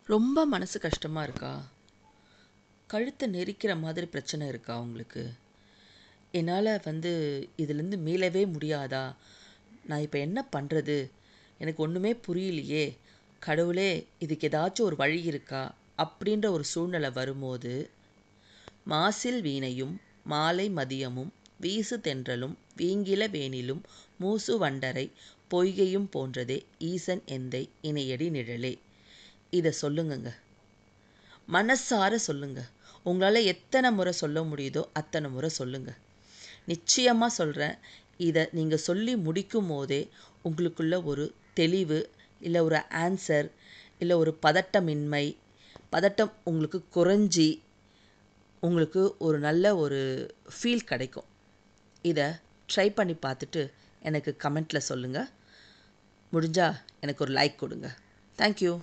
ரொம்ப மனசு கஷ்டமா இருக்கா? கழுத்த நெரிக்கிற மாதிரி பிரச்சனை இருக்கா உங்களுக்கு? என்னால இதுலேருந்து மீளவே முடியாதா? நான் இப்ப என்ன பண்றது? எனக்கு ஒண்ணுமே புரியலையே! கடவுளே! இதுக்கு ஏதாச்சும் ஒரு வழி இருக்கா? அப்படின்ற ஒரு சூழ்நிலை வரும்போது, மாசில் வீணையும் மாலை மதியமும் வீசு தென்றலும் வீங்கிள வேனிலும் மூசு வண்டரை பொய்கையும் போன்றதே ஈசன் எந்தை இணையடி நிழலே. இத சொல்லுங்கங்க. மனசார சொல்லுங்க. உங்களால எத்தனை முறை சொல்ல முடியுதோ அத்தனை முறை சொல்லுங்க. நிச்சயமா சொல்றேன். இத நீங்க சொல்லி முடிக்கும்போதே உங்களுக்குள்ள ஒரு தெளிவு, இல்ல ஒரு ஆன்சர், இல்ல ஒரு பதட்டமின்மை, பதட்டம் உங்களுக்கு குறைஞ்சி, உங்களுக்கு ஒரு நல்ல ஒரு ஃபீல் கிடைக்கும். இத ட்ரை பண்ணி பார்த்துட்டு எனக்கு கமெண்ட்ல சொல்லுங்க. முடிஞ்சா எனக்கு ஒரு லைக் கொடுங்க. Thank you.